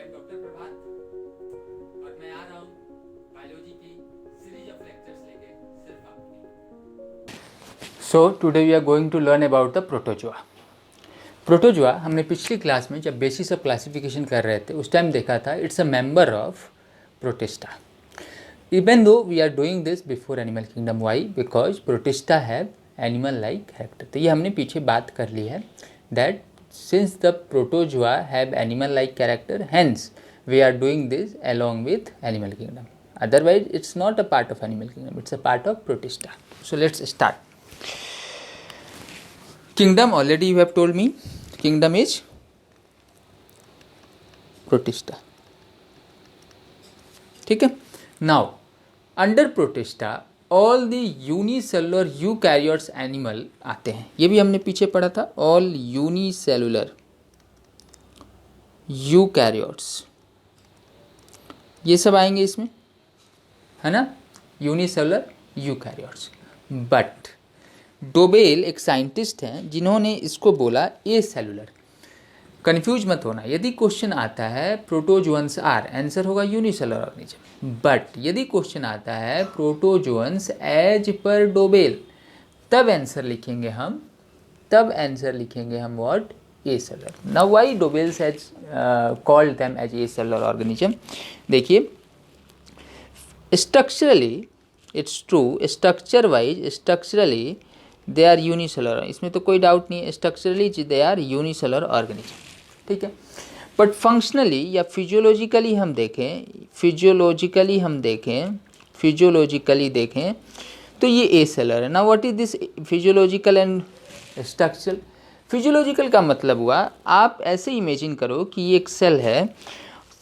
M doctor प्रभात और मैं आ रहा हूँ बायोलॉजी की सीरीज ऑफ लेक्चर्स लेके सिर्फ आपके लिए। So today we are going to learn about the protozoa. Protozoa हमने पिछली क्लास में जब बेसिस ऑफ क्लासिफिकेशन कर रहे थे उस टाइम देखा था it's a member of protista. Even though we are doing this before animal kingdom, why? Because protista have animal like character. तो ये हमने पीछे बात कर ली है that since the protozoa have animal like character, hence we are doing this along with animal kingdom. Otherwise it's not a part of animal kingdom, it's a part of protista. So let's start. Kingdom, already you have told me, kingdom is protista. ठीक है. Now under protista all the unicellular eukaryotes animal आते हैं। ये भी हमने पीछे पढ़ा था, ऑल यूनिसेलुलर यूकैरियोट्स ये सब आएंगे इसमें, है ना, यूनिसेलुलर यूकैरियोट्स। बट डोबेल एक साइंटिस्ट हैं जिन्होंने इसको बोला ए सेलुलर। कन्फ्यूज मत होना, यदि क्वेश्चन आता है प्रोटोजोअन्स आर, आंसर होगा यूनिसेलुलर ऑर्गेनिज्म। बट यदि क्वेश्चन आता है प्रोटोजोअन्स एज पर डोबेल, तब आंसर लिखेंगे हम what, a cellular. Now why Dobell's has called them as a cellular organism. देखिए structurally it's true, structurally they are unicellular, इसमें तो कोई डाउट नहीं है, structurally they are unicellular organism, ठीक है। बट फंक्शनली या फिजियोलॉजिकली देखें तो ये ए सेलुलर है। ना what is this physiological and structural? Physiological का मतलब हुआ, आप ऐसे इमेजिन करो कि ये एक सेल है,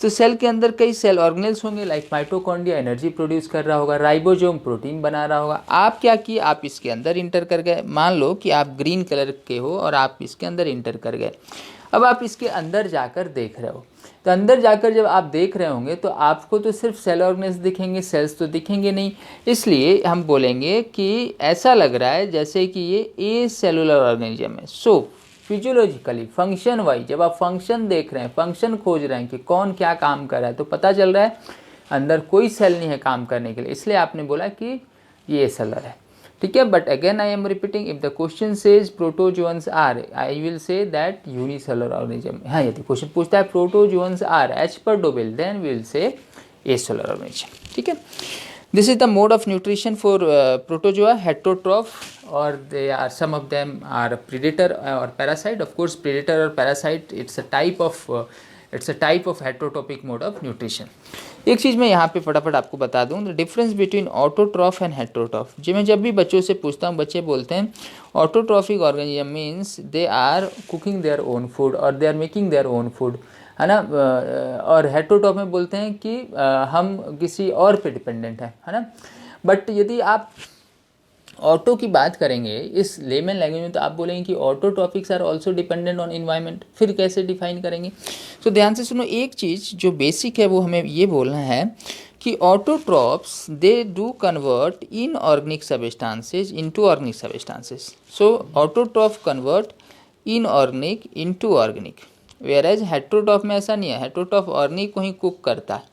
तो सेल के अंदर कई सेल ऑर्गेनेल्स होंगे, लाइक माइटोकॉन्ड्रिया एनर्जी प्रोड्यूस कर रहा होगा, राइबोसोम प्रोटीन बना रहा होगा। आप क्या किए, आप इसके अंदर इंटर कर गए। मान लो कि आप ग्रीन कलर के हो और आप इसके अंदर इंटर कर गए। अब आप इसके अंदर जाकर देख रहे हो, तो अंदर जाकर जब आप देख रहे होंगे तो आपको तो सिर्फ सेल ऑर्गेनेल्स दिखेंगे, सेल्स तो दिखेंगे नहीं। इसलिए हम बोलेंगे कि ऐसा लग रहा है जैसे कि ये ए सेलुलर ऑर्गेनिज्म है। सो फिजियोलॉजिकली, फंक्शन वाइज, जब आप फंक्शन देख रहे हैं, फंक्शन खोज रहे हैं कि कौन क्या काम कर रहा है, तो पता चल रहा है अंदर कोई सेल नहीं है काम करने के लिए, इसलिए आपने बोला कि ये सेलर है, ठीक है। But again I am repeating, if the question says protozoans are, I will say that unicellular organism. हाँ, यदि क्वेश्चन पूछता है protozoans are as per Dobell, then we will say a cellular organism, ठीक है। This is the mode of nutrition for protozoa, heterotroph, or they are, some of them are predator or parasite. Of course, predator or parasite, it's a type of heterotrophic mode of nutrition. एक चीज़ मैं यहाँ पे फटाफट आपको बता दूँ, the difference between autotroph and heterotroph. जो मैं जब भी बच्चों से पूछता हूँ, बच्चे बोलते हैं autotrophic organism means they are cooking their own food और they are making their own food, है ना। और हेटरोट्रॉफ में बोलते हैं कि हम किसी और पे डिपेंडेंट है ना। बट यदि आप ऑटो की बात करेंगे इस लेमन लैंग्वेज में, तो आप बोलेंगे कि autotrophics are also dependent on environment. फिर कैसे डिफाइन करेंगे? तो ध्यान से सुनो, एक चीज़ जो बेसिक है वो हमें ये बोलना है कि autotrophs they do convert inorganic substances into organic substances. So autotroph convert inorganic into organic, whereas heterotroph में ऐसा नहीं है, हेटरोट्रॉफ ऑर्गेनिक को ही कुक करता है,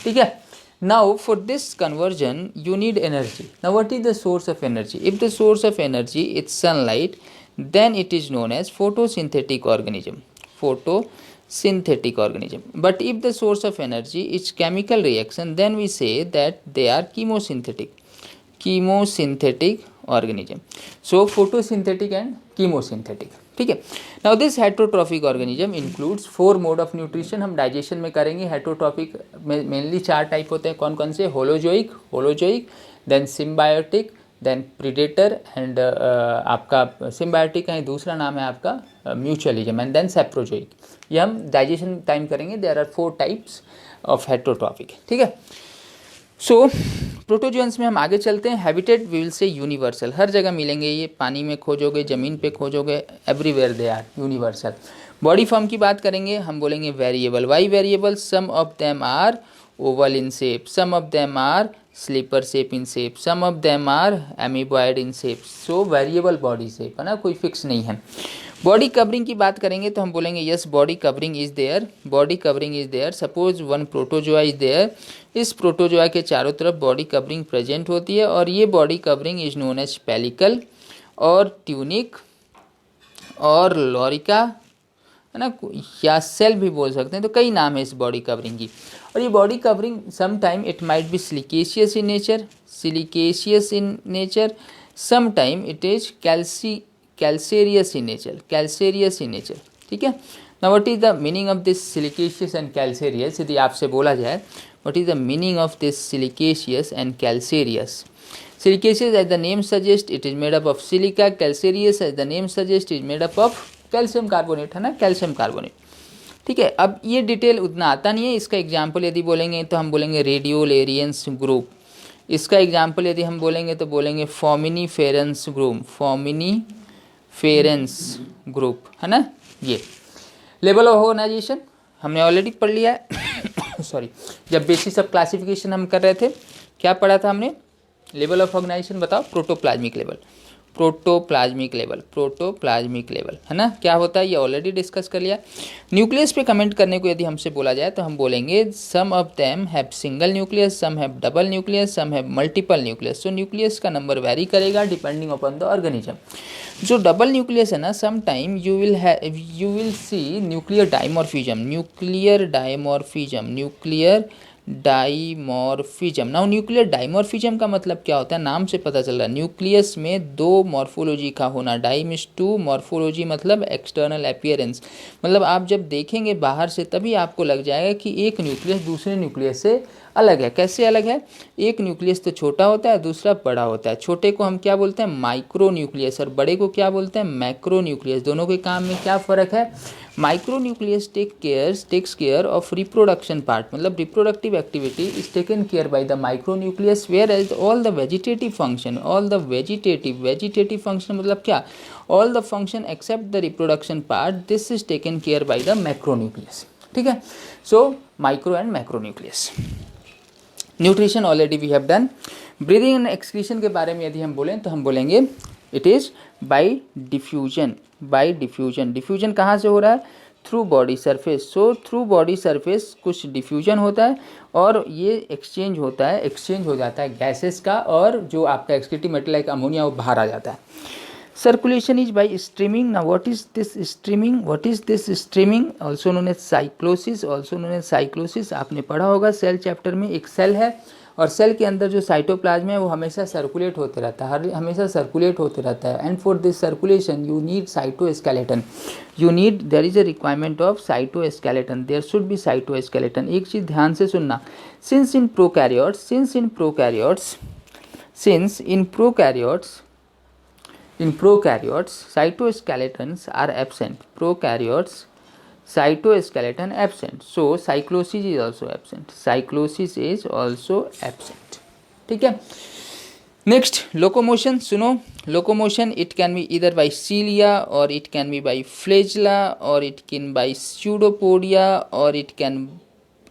ठीक है। Now for this conversion you need energy. Now what is the source of energy? If the source of energy is sunlight, then it is known as photosynthetic organism. Photosynthetic organism. But if the source of energy is chemical reaction, then we say that they are chemosynthetic organism. So photosynthetic and chemosynthetic, ठीक है। Now this heterotrophic organism includes 4 mode of nutrition. हम digestion में करेंगे। Heterotrophic में mainly 4 type होते हैं। कौन कौन से? Holozoic, then symbiotic, then predator and आपका सिम्बायोटिक का ही दूसरा नाम है आपका म्यूचुअलिज्म, एंड देन सेप्रोजोइक। ये हम डाइजेशन टाइम करेंगे। There are 4 types of heterotrophic, ठीक है। सो प्रोटोजोअन्स में हम आगे चलते हैं। Habitat we will say universal, हर जगह मिलेंगे ये, पानी में खोजोगे, ज़मीन पे खोजोगे, everywhere they are universal. Body form की बात करेंगे, हम बोलेंगे variable. Why variable? Some of them are oval in shape, some of them are slipper shape in shape, some of them are amoeboid in shape. So variable body shape है ना, कोई fix नहीं है। बॉडी कवरिंग की बात करेंगे तो हम बोलेंगे yes body covering is there, body covering is there. Suppose one protozoa is there, इस प्रोटोजोआ के चारों तरफ बॉडी कवरिंग प्रेजेंट होती है और ये body covering is known as pellicle और ट्यूनिक और लॉरिका, है ना, या सेल भी बोल सकते हैं। तो कई नाम है इस बॉडी कवरिंग की। और ये body covering some time it might be silicaceous in nature, silicaceous in nature, some time it is calcareous in nature, calcareous in nature. ठीक है। Now what is the meaning of this silicaceous and calcareous? यदि आपसे बोला जाए what is the meaning of this silicaceous and calcareous? Silicaceous, as the name suggests, it is made up of silica. Calcareous, as the name suggests, is made up of calcium carbonate, है ना, calcium carbonate. ठीक है। अब ये detail उतना आता नहीं है। इसका एग्जाम्पल यदि बोलेंगे तो हम बोलेंगे रेडियोलेरियंस ग्रुप। इसका एग्जाम्पल यदि हम बोलेंगे तो बोलेंगे फोमिनीफेरेंस ग्रुप, फोमिनीफेरेंस ग्रुप, है ना। ये लेवल ऑफ ऑर्गेनाइजेशन हमने ऑलरेडी पढ़ लिया है सॉरी, जब बेसिस ऑफ क्लासिफिकेशन हम कर रहे थे क्या पढ़ा था हमने? लेवल ऑफ ऑर्गेनाइजेशन बताओ। Protoplasmic level, protoplasmic level, protoplasmic level, है ना, क्या होता है ये ऑलरेडी डिस्कस कर लिया। न्यूक्लियस पे कमेंट करने को यदि हमसे बोला जाए तो हम बोलेंगे some of them have single nucleus, some have double nucleus, some have multiple nucleus. तो न्यूक्लियस का नंबर वेरी करेगा डिपेंडिंग अपॉन द ऑर्गेनिज्म। जो डबल न्यूक्लियस है ना, some time you will see nuclear dimorphism, nuclear dimorphism, nuclear dimorphism. Now nuclear dimorphism का मतलब क्या होता है? नाम से पता चल रहा है न्यूक्लियस में दो मॉर्फोलॉजी का होना। डाई मीन्स टू, मॉर्फोलॉजी मतलब एक्सटर्नल अपीयरेंस, मतलब आप जब देखेंगे बाहर से तभी आपको लग जाएगा कि एक न्यूक्लियस दूसरे न्यूक्लियस से अलग है। कैसे अलग है? एक न्यूक्लियस तो छोटा होता है, दूसरा बड़ा होता है। छोटे को हम क्या बोलते हैं? माइक्रो न्यूक्लियस, और बड़े को क्या बोलते हैं? Macro nucleus. दोनों के काम में क्या फ़र्क है? Micro nucleus takes care of reproduction part, मतलब reproductive activity is taken care by the micro nucleus, whereas all the vegetative function, all the vegetative function मतलब क्या? All the function except the reproduction part, this is taken care by the macro nucleus. ठीक है। So micro and macro nucleus. Nutrition already we have done. Breathing and excretion के बारे में यदि हम बोलें तो हम बोलेंगे it is by diffusion, bye diffusion. Diffusion कहाँ से हो रहा है? Through body surface. So through body surface कुछ डिफ्यूजन होता है और ये एक्सचेंज होता है, एक्सचेंज हो जाता है गैसेस का, और जो आपका एक्सक्रीटिव मेटेरियल लाइक अमोनिया वो बाहर आ जाता है। Circulation is by streaming. Now what is this streaming? What is this streaming? Also known as cyclosis, also known as cyclosis। आपने पढ़ा होगा सेल चैप्टर में। एक सेल है और सेल के अंदर जो साइटोप्लाज्म है वो हमेशा सर्कुलेट होते रहता है, हमेशा सर्कुलेट होते रहता है। And for this circulation you need cytoskeleton, you need, there is a requirement of cytoskeleton, there should be cytoskeleton. एक चीज़ ध्यान से सुनना, since in prokaryotes cytoskeletons are absent, prokaryotes cytoskeleton absent, so cyclosis is also absent, cyclosis is also absent। ठीक है। Next locomotion सुनो। Locomotion it can be इधर by सीलिया और it can be by flagella और इट कैन बाई स्यूडोपोडिया और it can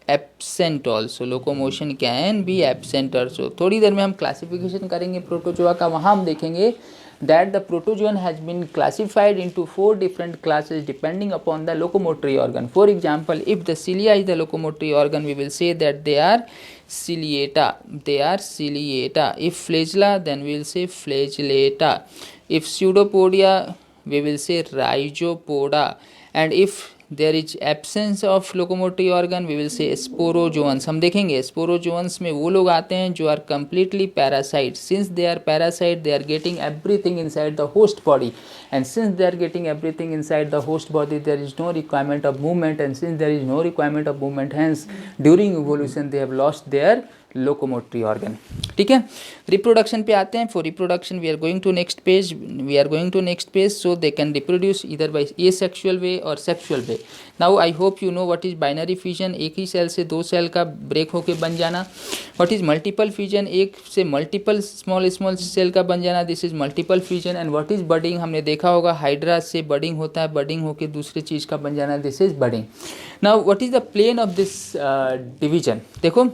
absent also. Locomotion can be absent also. थोड़ी देर में हम क्लासिफिकेशन करेंगे प्रोटोजोआ का, वहाँ हम देखेंगे that the protozoan has been classified into 4 different classes depending upon the locomotory organ. For example, if the cilia is the locomotory organ, we will say that they are ciliata, they are ciliata. If flagella, then we will say flagellata. If pseudopodia, we will say rhizopoda. And if there is absence of locomotory organ, we will say sporozoans। हम देखेंगे sporozoans में वो लोग आते हैं जो are completely parasites। Since they are parasite, they are getting everything inside the host body, and since they are getting everything inside the host body, there is no requirement of movement, and since there is no requirement of movement, hence during evolution they have lost their locomotory organ. ठीक है। Reproduction पे आते हैं। For reproduction we are going to next page, so they can reproduce इधर by a sexual way और sexual way. Now I hope you know what is binary fission, एक ही cell से दो सेल का ब्रेक होके बन जाना। व्हाट इज मल्टीपल फिजन, एक से मल्टीपल स्मॉल सेल का बन जाना, this is multiple fission. And what is budding, हमने देखा होगा हाइड्रा से बडिंग होता है, बडिंग होके दूसरे चीज़ का बन जाना, this is budding. Now what is the plane of this division, देखो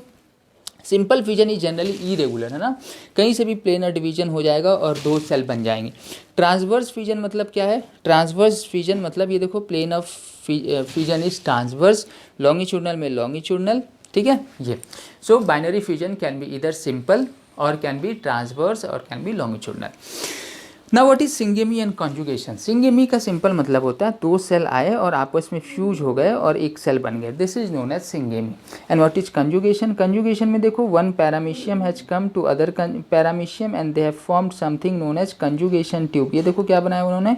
simple fission is generally irregular, है ना, कहीं से भी प्लेनर डिवीजन हो जाएगा और 2 सेल बन जाएंगे। ट्रांसवर्स फिजन मतलब क्या है? ट्रांसवर्स फिजन मतलब ये देखो, plane of fission is transverse, longitudinal में लॉन्गिट्यूडनल, ठीक है ये। So binary fission can be इधर सिंपल और कैन बी ट्रांसवर्स और can be longitudinal. Now what is syngamy and conjugation? Syngamy का सिंपल मतलब होता है 2 सेल आए और आपस में फ्यूज हो गए और एक सेल बन गए, this is known as syngamy. And what is conjugation? Conjugation में देखो, 1 paramecium has come to other paramecium and they have formed something known as conjugation tube. ये देखो क्या बनाया उन्होंने,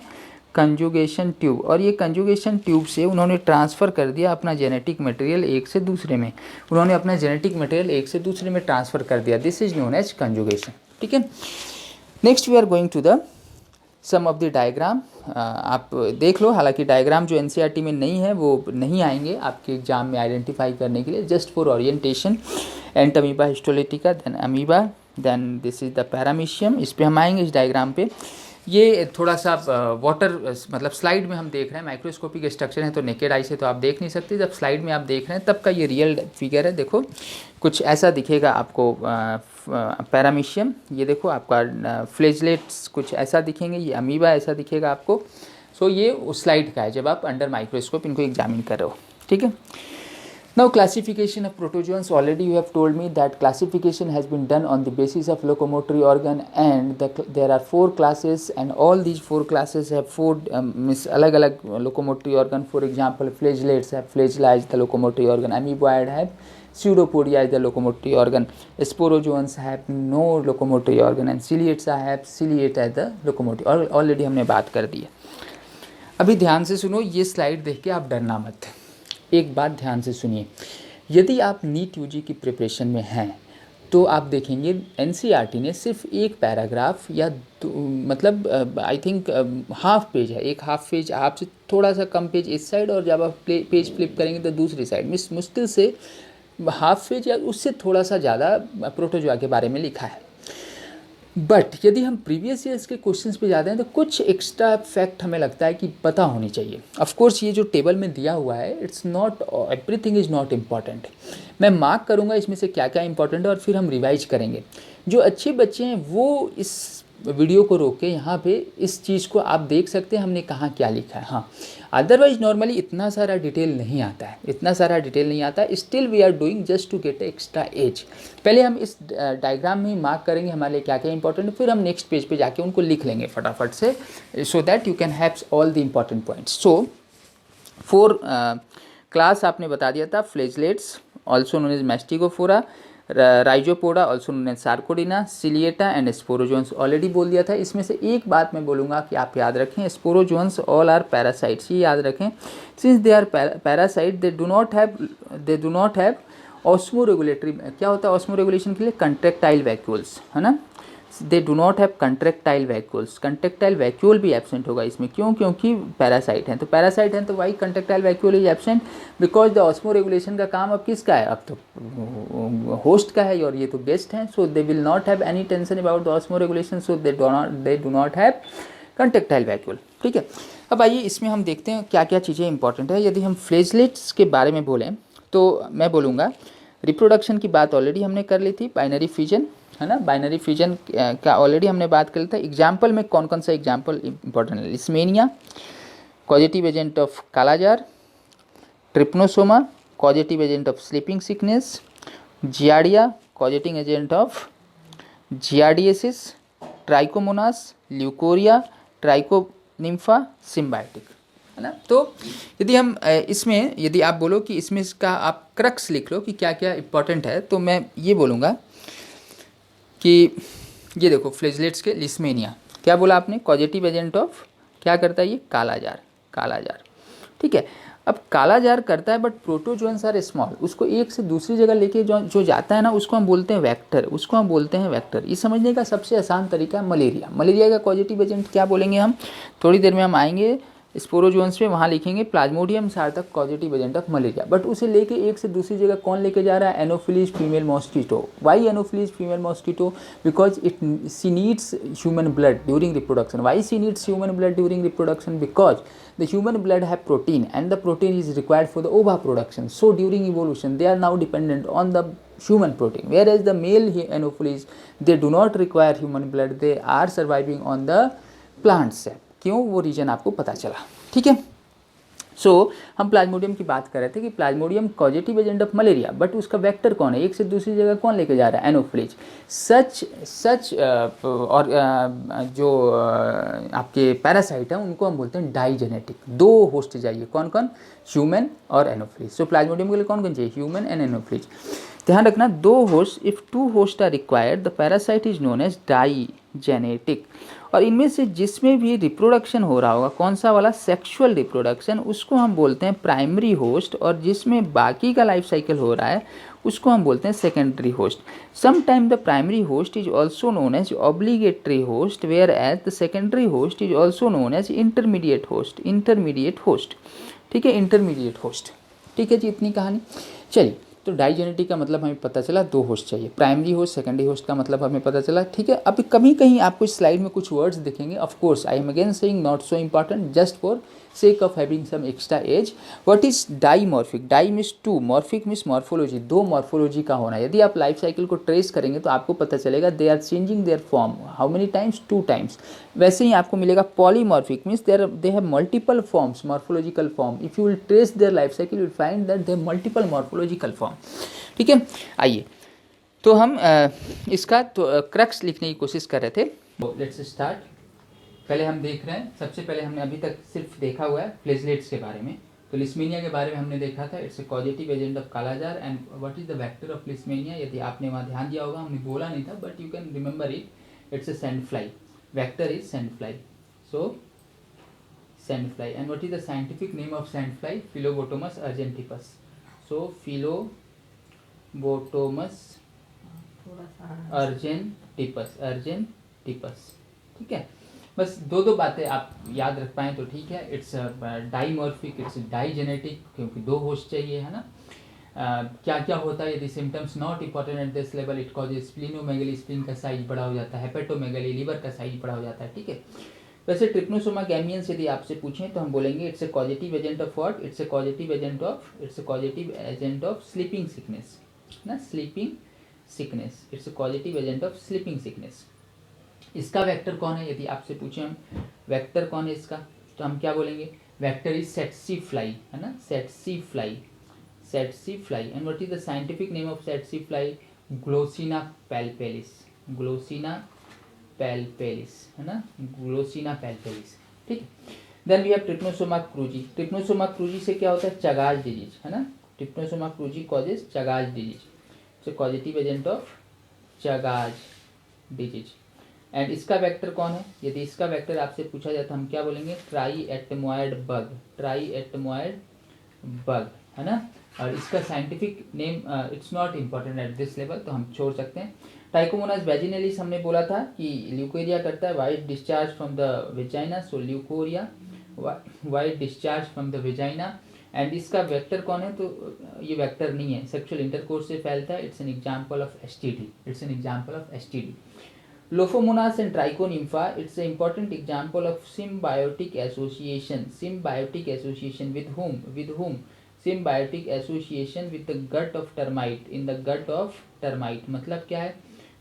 कंजुगेशन ट्यूब, और ये कंजुगेशन ट्यूब से उन्होंने ट्रांसफ़र कर दिया अपना जेनेटिक मटेरियल एक से दूसरे में, उन्होंने अपना जेनेटिक मटेरियल एक से दूसरे में ट्रांसफ़र कर दिया, this is known as conjugation, ठीक है। Next we are going to the sum of the diagram. आप देख लो, हालांकि डायग्राम जो एनसीईआरटी में नहीं है वो नहीं आएंगे आपके एग्जाम में आइडेंटिफाई करने के लिए, just for orientation. Entamoeba histolytica, then amoeba, then this is the paramecium, इस पे हम आएंगे इस डायग्राम पे। ये थोड़ा सा वाटर मतलब स्लाइड में हम देख रहे हैं, माइक्रोस्कोपिक स्ट्रक्चर है तो नेकेड आई से तो आप देख नहीं सकते, जब स्लाइड में आप देख रहे हैं तब का ये रियल फिगर है। देखो कुछ ऐसा दिखेगा आपको पैरामीशियम, ये देखो आपका फ्लेजलेट्स कुछ ऐसा दिखेंगे, ये अमीबा ऐसा दिखेगा आपको। सो ये उस स्लाइड का है जब आप अंडर माइक्रोस्कोप इनको एग्जामिन कर रहे हो, ठीक है। Now classification of protozoans, already you have told me that classification has been done on the basis of locomotory organ, and there are 4 classes and all these 4 classes have 4 अलग अलग locomotory organ. For example, flagellates have flagella is the locomotory organ, amoeboid have pseudopodia is the locomotory organ, sporozoans have no locomotory organ and ciliates have ciliate as the locomotory, already हमने बात कर दी है। अभी ध्यान से सुनो, ये slide देख के आप डरना मत, एक बात ध्यान से सुनिए। यदि आप नीट यूजी की प्रिपरेशन में हैं तो आप देखेंगे एनसीईआरटी ने सिर्फ एक पैराग्राफ या मतलब आई थिंक हाफ पेज है, एक हाफ पेज आपसे थोड़ा सा कम पेज इस साइड, और जब आप पेज फ्लिप करेंगे तो दूसरी साइड में मुश्किल से हाफ पेज या उससे थोड़ा सा ज़्यादा प्रोटोजोआ के बारे में लिखा है। बट यदि हम प्रीवियस ईयर्स के क्वेश्चंस पे जाते हैं तो कुछ एक्स्ट्रा फैक्ट हमें लगता है कि पता होनी चाहिए। ऑफ कोर्स ये जो टेबल में दिया हुआ है, it's not everything is not important, मैं मार्क करूँगा इसमें से क्या क्या इंपॉर्टेंट है और फिर हम रिवाइज करेंगे। जो अच्छे बच्चे हैं वो इस वीडियो को रोक के यहाँ पे इस चीज़ को आप देख सकते हैं हमने कहाँ क्या लिखा है। हाँ, अदरवाइज नॉर्मली इतना सारा डिटेल नहीं आता है, इतना सारा डिटेल नहीं आता है। Still we are doing just to get extra edge. पहले हम इस डायग्राम में मार्क करेंगे हमारे लिए क्या क्या इंपॉर्टेंट है, फिर हम नेक्स्ट पेज पे जाके उनको लिख लेंगे फटाफट से, so that you can have all the important points. So 4 class आपने बता दिया था, flagellates also known as mastigophora, rhizopoda also known as sarcodina, ciliata and sporozoans already बोल दिया था। इसमें से एक बात मैं बोलूँगा कि आप याद रखें, स्पोरोजोन्स ऑल आर पैरासाइट्स, ये याद रखें। Since they are parasite they do not have osmoregulatory, क्या होता है ऑस्मो रेगुलेशन के लिए, कंट्रेक्टाइल वैक्यूल्स, है ना, दे do not have contractile vacuoles, contractile vacuole भी एब्सेंट होगा इसमें, क्यों, क्योंकि पैरासाइट हैं। तो पैरासाइट हैं तो why contractile vacuole is absent, because the osmoregulation का काम अब किसका है, अब तो होस्ट का है और ये तो गेस्ट हैं। So they will not have any tension about the osmoregulation, so they do not have contractile vacuole, ठीक है। अब आइए इसमें हम देखते हैं क्या क्या चीज़ें इंपॉर्टेंट है। यदि हम फ्लेजलेट्स के बारे में बोलें तो मैं बोलूँगा रिप्रोडक्शन की बात ऑलरेडी हमने कर ली थी, बाइनरी फिजन, है ना, बाइनरी फिजन का ऑलरेडी हमने बात कर ली था। एग्जाम्पल में कौन कौन सा एग्जाम्पल इंपॉर्टेंट है, leishmania causative agent of kala-azar, trypanosoma causative agent of sleeping sickness, giardia causating agent of giardiasis, trichomonas, leucorrhoea, trichonympha, symbiotic, है ना। तो यदि हम इसमें यदि आप बोलो कि इसमें इसका आप क्रक्स लिख लो कि क्या क्या इंपॉर्टेंट है, तो मैं ये बोलूँगा कि ये देखो फ्लेजलेट्स के लिस्मेनिया, क्या बोला आपने, कॉजेटिव एजेंट ऑफ, क्या करता है ये, कालाजार, कालाजार, ठीक है। अब कालाजार करता है बट प्रोटोजोन्स आर स्मॉल, उसको एक से दूसरी जगह लेके जो जाता है ना, उसको हम बोलते हैं वेक्टर, उसको हम बोलते हैं वेक्टर। ये समझने का सबसे आसान तरीका है मलेरिया, मलेरिया का कॉजेटिव एजेंट क्या बोलेंगे हम, थोड़ी देर में हम आएंगे स्पोरोजोन्स में वहाँ लिखेंगे प्लाज्मोडियम सार्थक causative agent of malaria, but उसे लेके एक से दूसरी जगह कौन लेके जा रहा है, anopheles female mosquito. Why anopheles female mosquito, because she needs human blood during reproduction. Why she needs human blood during reproduction, because the human blood have protein and the protein is required for the ova production. So during evolution they are now dependent on the human protein, whereas the male anopheles, they do not require human blood, they are surviving on the plant cell. क्यों, वो reason आपको पता चला, ठीक है। सो हम Plasmodium की बात कर रहे थे कि Plasmodium causative agent of malaria, but उसका वेक्टर कौन है, एक से दूसरी जगह कौन लेके जा रहा है, एनोफिलीज। सच और जो आपके पैरासाइट हैं उनको हम बोलते हैं डाइजेनेटिक। दो होस्ट चाहिए, कौन कौन, ह्यूमन और एनोफिलीज। सो प्लाज्मोडियम के लिए कौन कौन चाहिए, ह्यूमन एंड एनोफिलीज। ध्यान रखना, दो host, if two host are required the parasite is known as digenetic. और इनमें से जिसमें भी रिप्रोडक्शन हो रहा होगा, कौन सा वाला, सेक्सुअल रिप्रोडक्शन, उसको हम बोलते हैं प्राइमरी होस्ट, और जिसमें बाकी का लाइफ साइकिल हो रहा है उसको हम बोलते हैं secondary host. Sometime the primary host is also known as obligatory host, whereas the secondary host is also known as intermediate host. Intermediate host, ठीक है, इंटरमीडिएट होस्ट, ठीक है जी, इतनी कहानी। चलिए, तो डाइजेनेटिक का मतलब हमें पता चला, दो होस्ट चाहिए, प्राइमरी होस्ट सेकेंडरी होस्ट का मतलब हमें पता चला, ठीक है। अब कभी कहीं आपको इस स्लाइड में कुछ वर्ड्स दिखेंगे, of course I am again saying not so important, just for sake of having some extra age. What is dimorphic? Di means two, morphic means morphology, दो morphology का होना। यदि आप लाइफ साइकिल को trace करेंगे तो आपको पता चलेगा they are changing their form, how many times, 2 times. वैसे ही आपको मिलेगा polymorphic means they have multiple forms, morphological form. If you will trace their life cycle you will find that they have multiple morphological form, ठीक है। आइए, तो हम इसका तो क्रक्स लिखने की कोशिश कर रहे थे। Let's start. पहले हम देख रहे हैं, सबसे पहले हमने अभी तक सिर्फ देखा हुआ है फ्लेजलेट्स के बारे में। तो लिस्मीनिया के बारे में हमने देखा था, it's a causative agent of kala-azar and what is the vector of leishmania. यदि आपने वहाँ ध्यान दिया होगा, हमने बोला नहीं था but you can remember it, it's a sand fly, vector is sand fly. So sand fly, and what is the scientific name of sand fly, phlebotomus argentipes. So phlebotomus argentipes, argentipes, ठीक है। बस दो बातें आप याद रख पाएँ तो ठीक है। इट्स डाइमॉर्फिक, इट्स डाइजेनेटिक, क्योंकि दो होस्ट चाहिए, है ना। क्या क्या होता है, यदि symptoms not important at this level, it causes splenomegaly, spleen का साइज बड़ा हो जाता है, हेपेटोमेगली, लीवर का साइज बड़ा हो जाता है, ठीक है। वैसे ट्रिप्नोसोमा गैमियंस यदि आपसे पूछें तो हम बोलेंगे it's a causative agent of what, it's a causative agent of sleeping sickness, ना, sleeping sickness, it's a causative agent of sleeping sickness. इसका वेक्टर कौन है, यदि आपसे पूछें हम वेक्टर कौन है इसका, तो हम क्या बोलेंगे, वेक्टर इज सेट्सी फ्लाई, है ना, tsetse fly, tsetse fly. And what is the scientific name of tsetse fly, glossina palpalis, glossina palpalis, है ना, ग्लोसिना पैल्पेलिस, ठीक है। Then we have trypanosoma cruzi. Trypanosoma cruzi से क्या होता है, चगाज डिजीज, है ना। Trypanosoma cruzi causes chagas disease, so causative agent of chagas disease. And इसका वेक्टर कौन है, यदि इसका वेक्टर आपसे पूछा जाए तो हम क्या बोलेंगे, ट्राई एटमॉयड बग, ट्राई एटमॉयड बग, है ना। और इसका scientific name it's not important eight this level, तो हम छोड़ सकते हैं। ट्राइकोमोनास वेजिनलिस हमने बोला था कि ल्यूकोरिया करता है, white discharge from the vagina, so leucorrhoea, white discharge from the vagina. And इसका वेक्टर कौन है, तो ये वेक्टर नहीं है, सेक्सुअल इंटरकोर्स से फैलता है, it's an example of STD, it's an example of STD. Lophomonas and Trichonympha, it's an important example of symbiotic association. Symbiotic association with whom? With whom? Symbiotic association with the gut of termite. In the gut of termite. मतलब क्या है?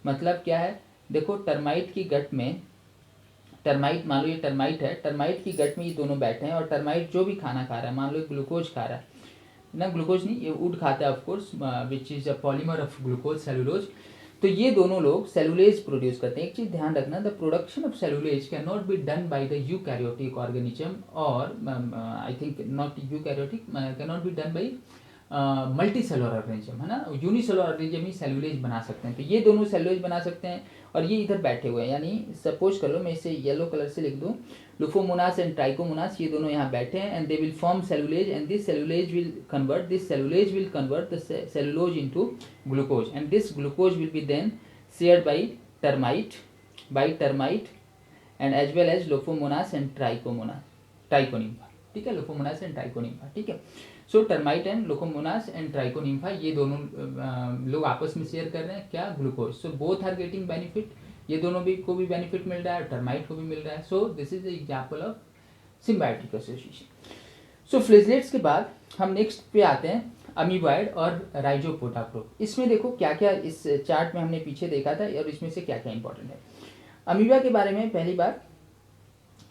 मतलब क्या है? देखो termite की गट में, termite मान लो ये टर्माइट है, टर्माइट की गट में ये दोनों बैठे हैं और टर्माइट जो भी खाना खा रहा है, मान लो ग्लूकोज खा रहा है ना, ग्लूकोज नहीं, ये वुड खाता है of course, which is a polymer of glucose, cellulose. तो ये दोनों लोग सेलुलेज प्रोड्यूस करते हैं। एक चीज ध्यान रखना, the production of cellulase can not be done by the eukaryotic organism, और I think not eukaryotic, can not be done by multicellular organism, है ना। यूनिसेलुलर ऑर्गेनिज्म ही सेलुलेज बना सकते हैं। तो ये दोनों सेलुलेज बना सकते हैं और ये इधर बैठे हुए हैं, यानी सपोज कर लो मैं इसे येलो कलर से लिख दूं, लुफोमोनास एंड ट्राइकोमोनास, ये दोनों यहाँ बैठे हैं and they will form cellulase, and this cellulase will convert the cellulose into glucose, and this glucose will be then shared by termite and as well as Lophomonas and Trichonympha. ठीक है, लोकोमोनास and Trichonympha, ठीक है। सो termite and लोकोमोनास and Trichonympha ये दोनों लोग आपस में share कर रहे हैं क्या, glucose. So both are getting benefit, ये दोनों भी को भी बेनिफिट मिल रहा है, टर्माइट को भी मिल रहा है। So this is the example of symbiotic association. So flagellates के बाद हम नेक्स्ट पे आते हैं अमीबॉइड और राइजोपोडा ग्रुप। इसमें देखो क्या क्या इस चार्ट में हमने पीछे देखा था और इसमें से क्या क्या इंपॉर्टेंट है। अमीबा के बारे में पहली बात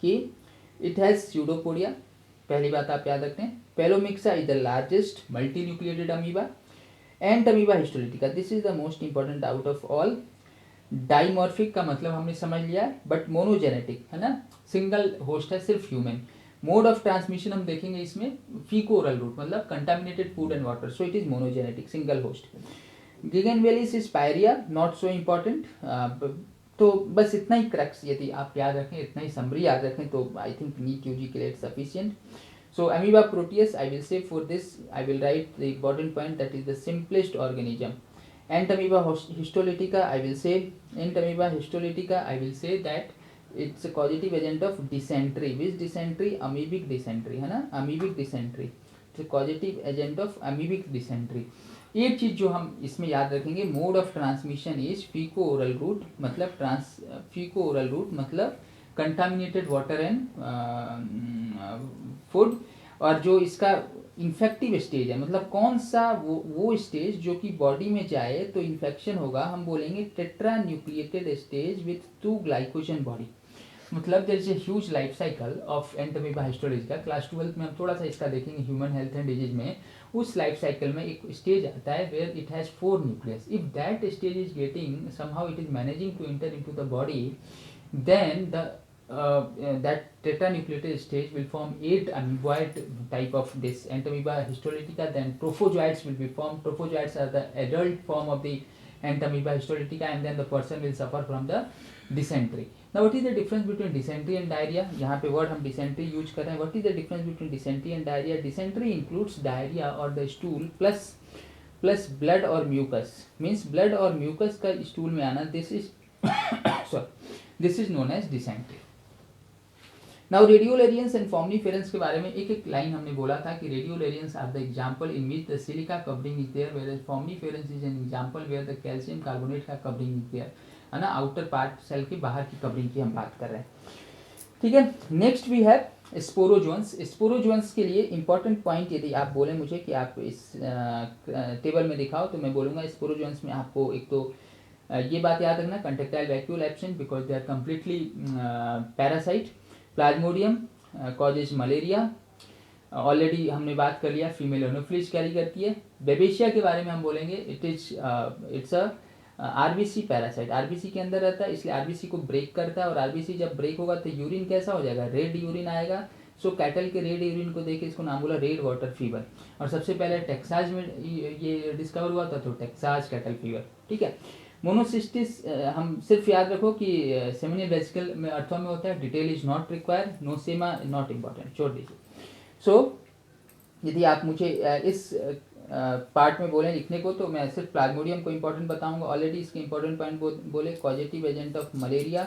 कि इट हैज स्यूडोपोडिया, पहली बात आप याद रखते हैं। Pelomyxa is the largest multinucleated amoeba. Entamoeba histolytica, this is the most important out of all. Dimorphic का मतलब हमने समझ लिया है, बट मोनोजेनेटिक है ना, सिंगल होस्ट है, सिर्फ ह्यूमन। मोड ऑफ ट्रांसमिशन हम देखेंगे इसमें फीको ओरल रूट, मतलब contaminated food and water, so it is monogenetic, single host. Gingivalis is pyorrhoea, not so important. तो बस इतना ही क्रक्स यदि आप याद रखें, इतना ही समरी याद रखें तो आई थिंक नीट यूजी के लिए it's sufficient. So amoeba proteus, I will say for this, I will write the important point that is the simplest organism. Ant amoeba histolytica, I will say, Ant amoeba histolytica, I will say that it's a causative agent of dysentery. Which dysentery? Amoebic dysentery, है ना, amoebic dysentery. It's a causative agent of amoebic dysentery. एक चीज जो हम इसमें याद रखेंगे, mode of transmission is faeco oral route, मतलब फीको ओरल रूट मतलब कंटामिनेटेड वाटर एंड फूड। और जो इसका इन्फेक्टिव स्टेज है, मतलब कौन सा वो स्टेज जो कि बॉडी में जाए तो इन्फेक्शन होगा, हम बोलेंगे tetranucleated stage with 2 glycogen body. मतलब there is a huge life cycle of entamoeba histolytica. Class 12 में हम थोड़ा सा इसका देखेंगे ह्यूमन हेल्थ एंड डिजीज में। उस लाइफ साइकिल में एक स्टेज आता है where it has 4 nucleus. If that stage is getting somehow it is managing to enter into the body, then that tetranucleated stage will form 8 amoeboid type of this Ant amoeba histolytica. Then trophozoites will be formed. Trophozoites are the adult form of the Ant amoeba histolytica, and then the person will suffer from the dysentery. Now what is the difference between dysentery and diarrhea? यहाँ पे word हम dysentery use कर रहे हैं. What is the difference between dysentery and diarrhea? Dysentery includes diarrhea or the stool plus blood or mucus. Means blood or mucus का stool में आना. This is sorry. This is known as dysentery. Now radiolarians and foaminiferans के बारे में एक एक line हमने बोला था कि radiolarians are the example in which the silica covering is there, whereas foaminiferans is an example where the calcium carbonate का covering is there, है ना, outer part सेल के बाहर की कवरिंग की हम बात कर रहे हैं, ठीक है। Next we have sporozoans. Sporozoans के लिए इंपॉर्टेंट पॉइंट यदि आप बोले मुझे कि आप इस टेबल में दिखाओ तो मैं बोलूँगा स्पोरोजोन्स में आपको एक तो ये बात याद रखना, contractile vacuole absent because they are completely parasite. Plasmodium causes malaria, already हमने बात कर लिया, फीमेल एनोफिलिस कैरी करती है। बेबेशिया के बारे में हम बोलेंगे, it's a RBC parasite, RBC के अंदर रहता है, इसलिए आरबीसी को ब्रेक करता है, और आरबीसी जब ब्रेक होगा तो यूरिन कैसा हो जाएगा, रेड यूरिन आएगा। सो कैटल के रेड यूरिन को देख के इसको नाम बोला रेड वाटर फीवर, और सबसे पहले टेक्सास में ये डिस्कवर हुआ था, तो टेक्सास कैटल फीवर, ठीक है। मोनोसिस्टिस हम सिर्फ याद रखो कि सेमिनल वेसिकल में अर्थों में होता है, detail is not required, Nosema not important, छोड़ दीजिए। सो यदि आप मुझे इस पार्ट में बोले लिखने को तो मैं सिर्फ प्लाज्मोडियम को इम्पोर्टेंट बताऊंगा। ऑलरेडी इसके इंपॉर्टेंट पॉइंट बोले, causative agent of malaria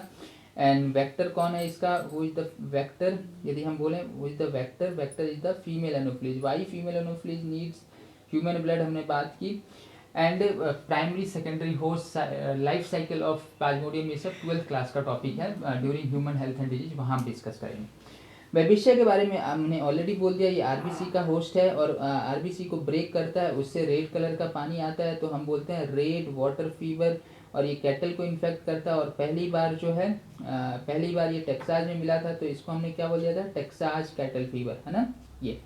and vector कौन है इसका, वो इज द वेक्टर। यदि हम बोले वो is the vector, vector is the female anopheles. Why female anopheles needs human blood, हमने बात की। And primary secondary host life cycle of plasmodium, ये सब 12th क्लास का टॉपिक है during human health and disease, वहाँ हम डिस्कस करेंगे। बेबिशिया के बारे में हमने ऑलरेडी बोल दिया, ये आरबीसी का होस्ट है और आरबीसी को ब्रेक करता है, उससे रेड कलर का पानी आता है, तो हम बोलते हैं रेड वाटर फीवर, और ये कैटल को इन्फेक्ट करता है। और पहली बार जो है पहली बार ये टेक्सास में मिला था, तो इसको हमने क्या बोल दिया था, टेक्सास कैटल फीवर, है ना। ये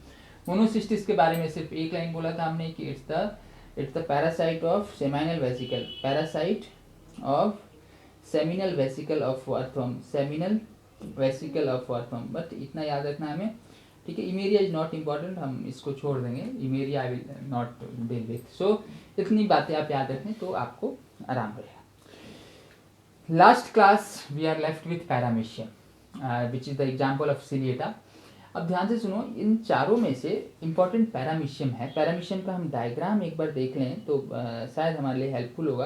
मोनोसिस्टिस के बारे में सिर्फ एक लाइन बोला था हमने कि it's the parasite of seminal vesicle, parasite of seminal vesicle of earthworm, seminal vesicle of earthworm, but इतना याद रखना हमें, ठीक है। इमेरिया इज नॉट इम्पॉर्टेंट, हम इसको छोड़ देंगे, eimeria I will not deal with. सो इतनी बातें आप याद रखें तो आपको आराम रहेगा। Last class we are left with paramecium which is the example of ciliata. अब ध्यान से सुनो, इन चारों में से इम्पॉर्टेंट पैरामीशियम है। पैरामीशियम का हम डायग्राम एक बार देख लें तो शायद हमारे लिए हेल्पफुल होगा।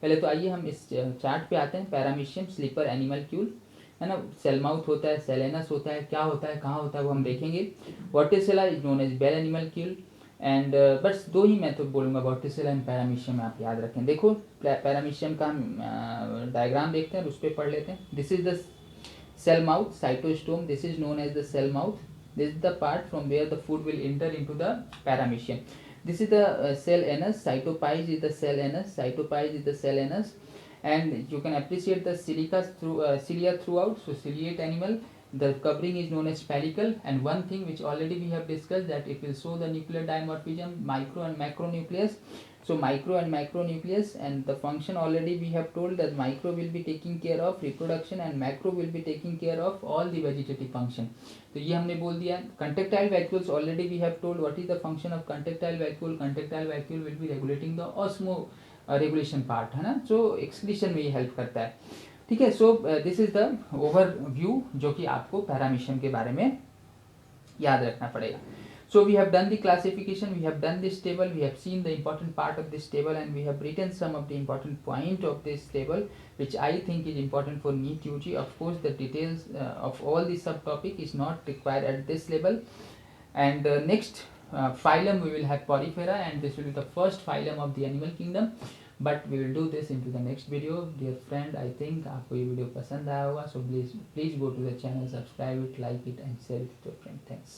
पहले तो आइए हम इस चार्ट पे आते हैं। पैरामीशियम स्लीपर एनिमल क्यूल, है ना। सेल माउथ होता है, सेल एनस होता है, क्या होता है, कहाँ होता है, वो हम देखेंगे। Vorticella is known as bell animalcule and बस दो ही मैं तो बोलूँगा, वर्टिसेला एंड पैरामीशियम, आप याद रखें। देखो पैरामीशियम का हम डायग्राम देखते हैं और उस पर पढ़ लेते हैं। This is the cell mouth, cytostome, this is known as the cell mouth. This is the part from where the food will enter into the paramecium. This is the cell anus, cytopage is the cell anus, cytopage is the cell anus, and you can appreciate the silica cilia throughout. So ciliate animal, the covering is known as pellicle, and one thing which already we have discussed, that it will show the nuclear dimorphism, micro and macronucleus. So micro and macronucleus, and the function already we have told that micro will be taking care of reproduction and macro will be taking care of all the vegetative function. तो ये हमने बोल दिया। Contractile vacuoles already we have told what is the function of contractile vacuole. Contractile vacuole will be regulating the osmo regulation part, है ना, जो excretion में ये help करता है, ठीक है। So this is the overview जो कि आपको पैरामीशियम के बारे में याद रखना पड़ेगा। So we have done the classification, we have done this table, we have seen the important part of this table, and we have written some of the important point of this table, which I think is important for NEET UG. Of course, the details of all the subtopic is not required at this level. And next phylum we will have Porifera, and this will be the first phylum of the animal kingdom. But we will do this into the next video. Dear friend, I think आपको ये video पसंद आया होगा, so please go to the channel, subscribe it, like it, and share it with your friend. Thanks.